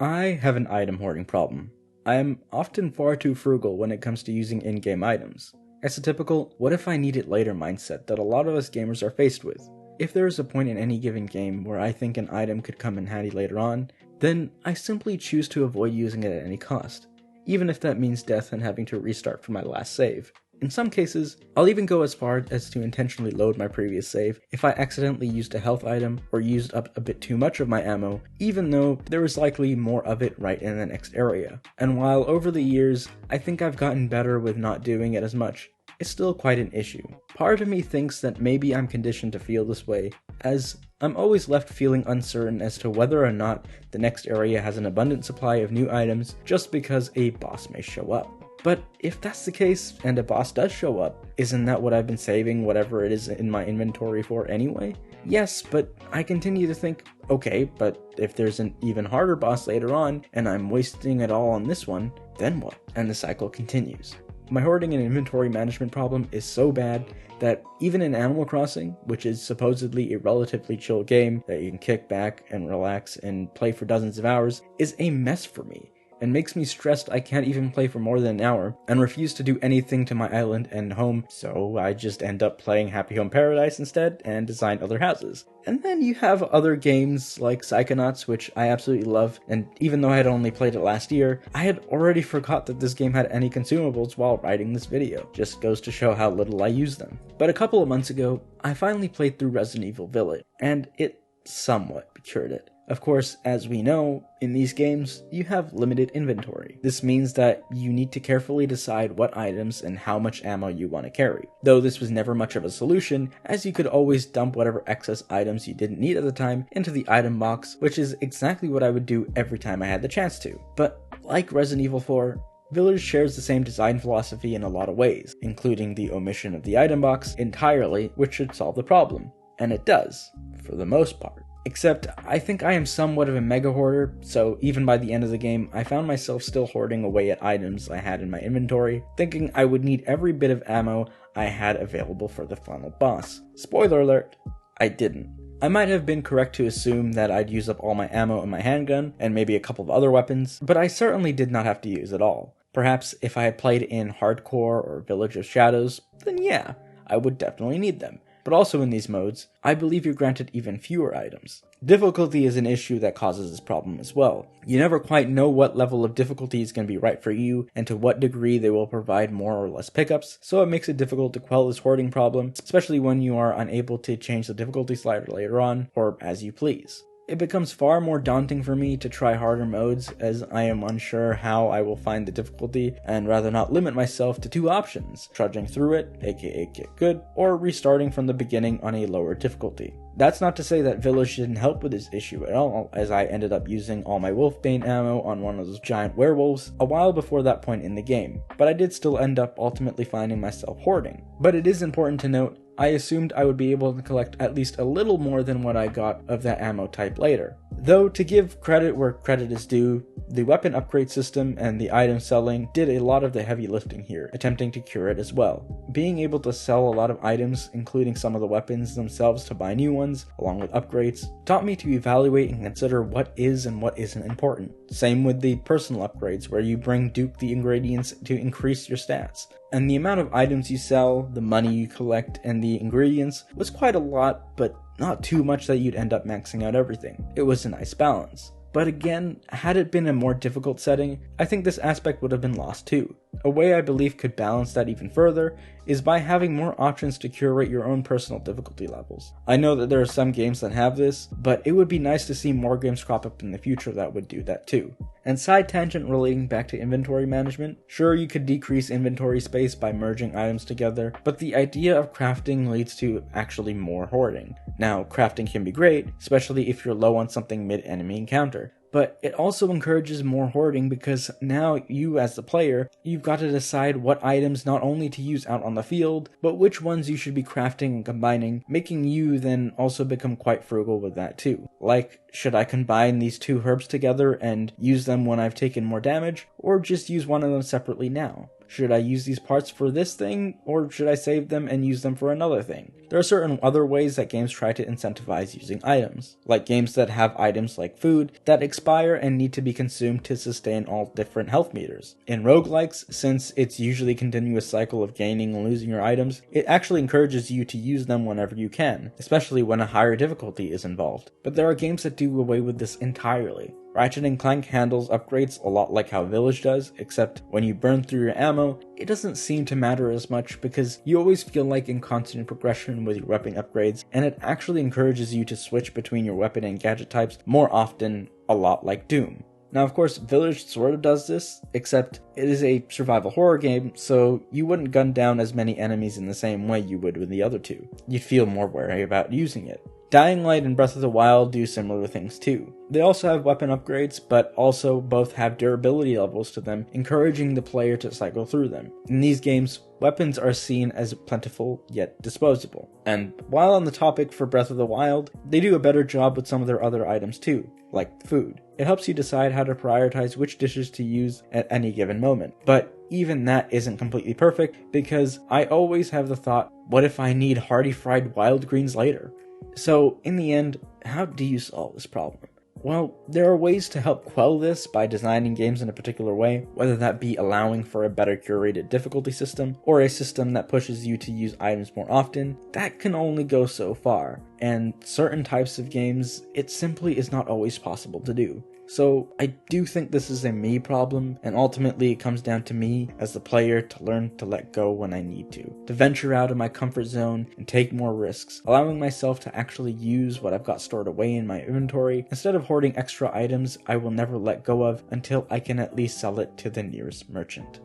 I have an item hoarding problem. I am often far too frugal when it comes to using in-game items. It's a typical, what if I need it later mindset that a lot of us gamers are faced with. If there is a point in any given game where I think an item could come in handy later on, then I simply choose to avoid using it at any cost, even if that means death and having to restart from my last save. In some cases, I'll even go as far as to intentionally load my previous save if I accidentally used a health item or used up a bit too much of my ammo, even though there is likely more of it right in the next area. And while over the years, I think I've gotten better with not doing it as much, it's still quite an issue. Part of me thinks that maybe I'm conditioned to feel this way, as I'm always left feeling uncertain as to whether or not the next area has an abundant supply of new items just because a boss may show up. But if that's the case, and a boss does show up, isn't that what I've been saving whatever it is in my inventory for anyway? Yes, but I continue to think, okay, but if there's an even harder boss later on, and I'm wasting it all on this one, then what? And the cycle continues. My hoarding and inventory management problem is so bad that even in Animal Crossing, which is supposedly a relatively chill game that you can kick back and relax and play for dozens of hours, is a mess for me, and makes me stressed I can't even play for more than an hour, and refuse to do anything to my island and home, so I just end up playing Happy Home Paradise instead, and design other houses. And then you have other games like Psychonauts, which I absolutely love, and even though I had only played it last year, I had already forgot that this game had any consumables while writing this video. Just goes to show how little I use them. But a couple of months ago, I finally played through Resident Evil Village, and it somewhat cured it. Of course, as we know, in these games, you have limited inventory. This means that you need to carefully decide what items and how much ammo you want to carry. Though this was never much of a solution, as you could always dump whatever excess items you didn't need at the time into the item box, which is exactly what I would do every time I had the chance to. But like Resident Evil 4, Village shares the same design philosophy in a lot of ways, including the omission of the item box entirely, which should solve the problem. And it does, for the most part. Except, I think I am somewhat of a mega hoarder, so even by the end of the game, I found myself still hoarding away at items I had in my inventory, thinking I would need every bit of ammo I had available for the final boss. Spoiler alert, I didn't. I might have been correct to assume that I'd use up all my ammo in my handgun, and maybe a couple of other weapons, but I certainly did not have to use it all. Perhaps if I had played in Hardcore or Village of Shadows, then yeah, I would definitely need them. But also in these modes, I believe you're granted even fewer items. Difficulty is an issue that causes this problem as well. You never quite know what level of difficulty is going to be right for you, and to what degree they will provide more or less pickups, so it makes it difficult to quell this hoarding problem, especially when you are unable to change the difficulty slider later on, or as you please. It becomes far more daunting for me to try harder modes, as I am unsure how I will find the difficulty, and rather not limit myself to two options, trudging through it, aka get good, or restarting from the beginning on a lower difficulty. That's not to say that Village didn't help with this issue at all, as I ended up using all my Wolfbane ammo on one of those giant werewolves a while before that point in the game, but I did still end up ultimately finding myself hoarding. But it is important to note, I assumed I would be able to collect at least a little more than what I got of that ammo type later. Though, to give credit where credit is due, the weapon upgrade system and the item selling did a lot of the heavy lifting here, attempting to cure it as well. Being able to sell a lot of items, including some of the weapons themselves to buy new ones, along with upgrades, taught me to evaluate and consider what is and what isn't important. Same with the personal upgrades, where you bring Duke the ingredients to increase your stats. And the amount of items you sell, the money you collect, and the ingredients was quite a lot, but not too much that you'd end up maxing out everything. It was a nice balance. But again, had it been a more difficult setting, I think this aspect would have been lost too. A way I believe could balance that even further is by having more options to curate your own personal difficulty levels. I know that there are some games that have this, but it would be nice to see more games crop up in the future that would do that too. And side tangent relating back to inventory management, sure, you could decrease inventory space by merging items together, but the idea of crafting leads to actually more hoarding. Now, crafting can be great, especially if you're low on something mid-enemy encounter, but it also encourages more hoarding because now you as the player, you've got to decide what items not only to use out on the field, but which ones you should be crafting and combining, making you then also become quite frugal with that too. Like, should I combine these two herbs together and use them when I've taken more damage, or just use one of them separately now? should I use these parts for this thing, or should I save them and use them for another thing? There are certain other ways that games try to incentivize using items, like games that have items like food that expire and need to be consumed to sustain all different health meters. In roguelikes, since it's usually a continuous cycle of gaining and losing your items, it actually encourages you to use them whenever you can, especially when a higher difficulty is involved. But there are games that do away with this entirely. Ratchet and Clank handles upgrades a lot like how Village does, except when you burn through your ammo, it doesn't seem to matter as much because you always feel like in constant progression with your weapon upgrades, and it actually encourages you to switch between your weapon and gadget types more often, a lot like Doom. Now, of course, Village sort of does this, except it is a survival horror game, so you wouldn't gun down as many enemies in the same way you would with the other two. You'd feel more wary about using it. Dying Light and Breath of the Wild do similar things too. They also have weapon upgrades, but also both have durability levels to them, encouraging the player to cycle through them. In these games, weapons are seen as plentiful yet disposable. And while on the topic for Breath of the Wild, they do a better job with some of their other items too, like food. It helps you decide how to prioritize which dishes to use at any given moment. But even that isn't completely perfect, because I always have the thought, what if I need hearty fried wild greens later? So, in the end, how do you solve this problem? Well, there are ways to help quell this by designing games in a particular way, whether that be allowing for a better curated difficulty system, or a system that pushes you to use items more often. That can only go so far, and certain types of games, it simply is not always possible to do. So I do think this is a me problem, and ultimately it comes down to me as the player to learn to let go when I need to venture out of my comfort zone and take more risks, allowing myself to actually use what I've got stored away in my inventory, instead of hoarding extra items I will never let go of until I can at least sell it to the nearest merchant.